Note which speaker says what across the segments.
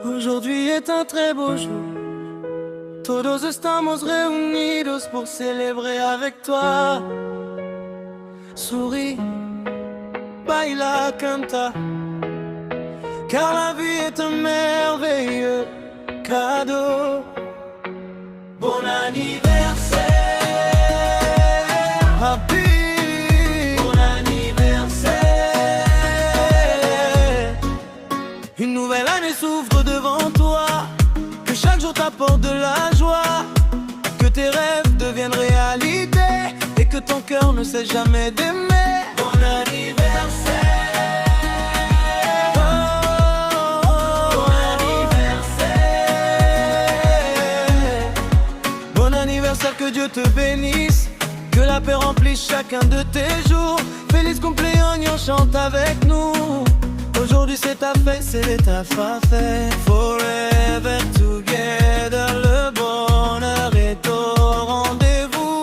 Speaker 1: Aujourd'hui est un très beau jour. Todos estamos reunidos pour célébrer avec toi. Souris, baila, canta, car la vie est un merveilleux cadeau. Bon anniversaire, happy, bon anniversaire. Une nouvelle année s'ouvre devant toi, que chaque jour t'apporte de la joie, que tes rêves deviennent réalité et que ton cœur ne cesse jamais d'aimer. Bon anniversaire, bon anniversaire. Bon anniversaire, que Dieu te bénisse, que la paix remplisse chacun de tes jours. Feliz cumpleaños, chante avec nous. Aujourd'hui c'est ta fête, c'est ta fête. Forever together, le bonheur est au rendez-vous.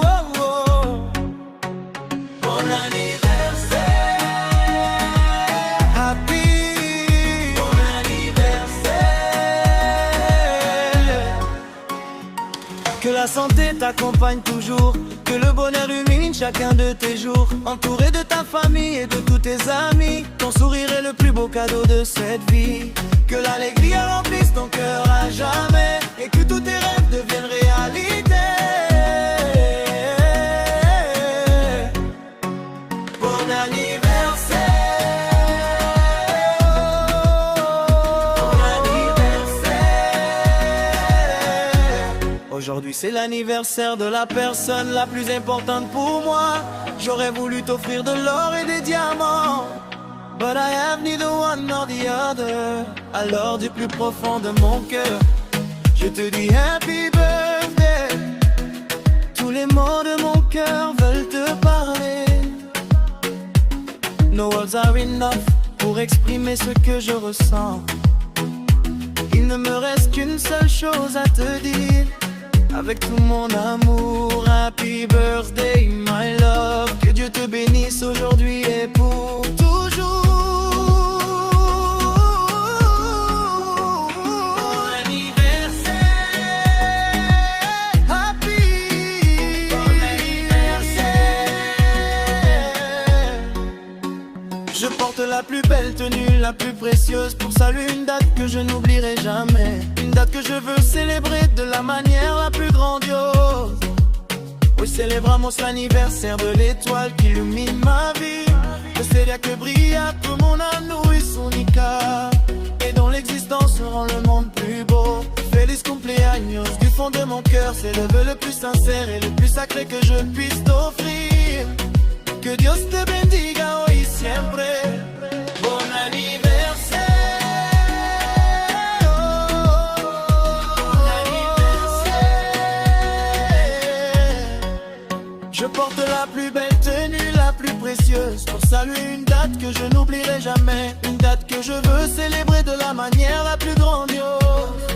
Speaker 1: Oh, oh. Bon anniversaire, happy, bon anniversaire. Que la santé t'accompagne toujours, que le bonheur illumine chacun de tes jours. Entouré de ta famille et de tous tes amis, ton sourire est le plus beau cadeau de cette vie. Que l'allégresse remplisse ton cœur à jamais et que tous tes rêves deviennent réalité. Bon anniversaire, bon anniversaire. Aujourd'hui c'est l'anniversaire de la personne la plus importante pour moi. J'aurais voulu t'offrir de l'or et des diamants, but I have neither one nor the other. Alors du plus profond de mon cœur, je te dis happy birthday. Tous les mots de mon cœur veulent te parler. No words are enough pour exprimer ce que je ressens. Il ne me reste qu'une seule chose à te dire. Avec tout mon amour, happy birthday my love. Que Dieu te bénisse aujourd'hui et pour toujours. Bon anniversaire, happy, bon anniversaire. Je porte la plus belle tenue, la plus précieuse, pour saluer une date que je n'oublierai jamais. Une date que je veux célébrer de la manière la plus grandiose. Hoy celebramos l'anniversaire de l'étoile qui illumine ma vie. Estrella que brilla como una luz única et dont l'existence rend le monde plus beau. Feliz cumpleaños, du fond de mon cœur, c'est le vœu le plus sincère et le plus sacré que je puisse t'offrir. Que Dios te bendiga hoy y siempre. Bon anniversaire. Je porte la plus belle tenue, la plus précieuse, pour saluer une date que je n'oublierai jamais. Une date que je veux célébrer de la manière la plus grandiose.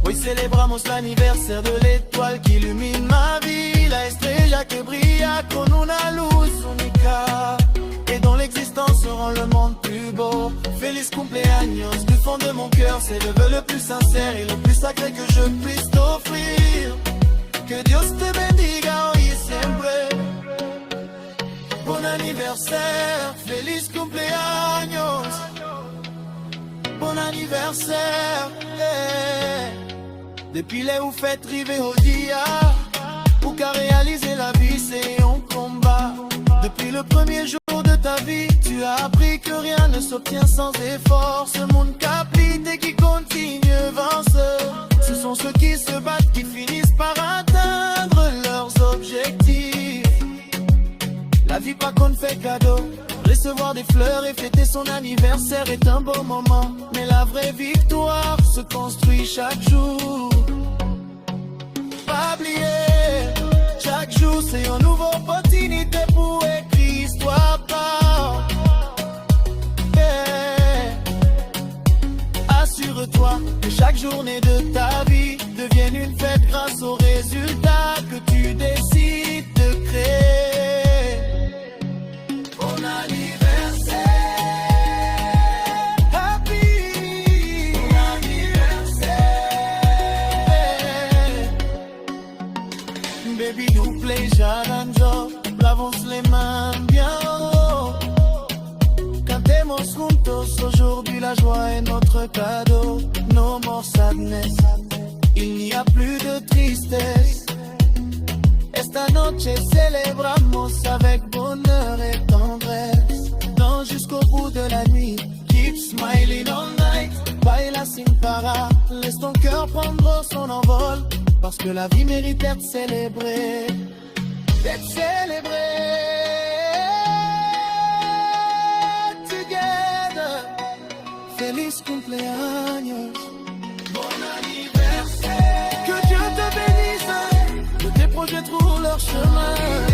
Speaker 1: Hoy celebramos l'anniversaire de l'étoile qui illumine ma vie. La estrella que brilla con una luz única et dont l'existence rend le monde plus beau. Feliz cumpleaños, du fond de mon cœur, c'est le vœu le plus sincère et le plus sacré que je puisse t'offrir. Que Dios te bendiga hoy y siempre. Bon anniversaire, feliz cumpleaños. Bon anniversaire, Depuis les ou fêtes rivées au dia, ou qu'à réaliser la vie c'est un combat. Depuis le premier jour de ta vie, tu as appris que rien ne s'obtient sans effort. Ce monde capite et qui continue vainqueur. Ce sont ceux qui se battent qui finissent par atteindre leurs objectifs. La vie pas qu'on fait cadeau. Recevoir des fleurs et fêter son anniversaire est un beau moment. Mais la vraie victoire se construit chaque jour. Pas oublier, chaque jour c'est une nouvelle opportunité pour écrire histoire par. Assure-toi que chaque journée de ta vie devienne une fête grâce aux résultats que tu décides de créer. Bon anniversaire, happy Celebremos juntos, aujourd'hui la joie est notre cadeau. No more sadness, il n'y a plus de tristesse. Esta noche celebramos avec bonheur et tendresse. Dans jusqu'au bout de la nuit, keep smiling all night. Baila sin parar, laisse ton cœur prendre son envol. Parce que la vie mérite d'être célébrée. D'être célébrée. Together. Feliz cumpleaños. Bon anniversaire. Que Dieu te bénisse. Que tes projets trouvent leur chemin.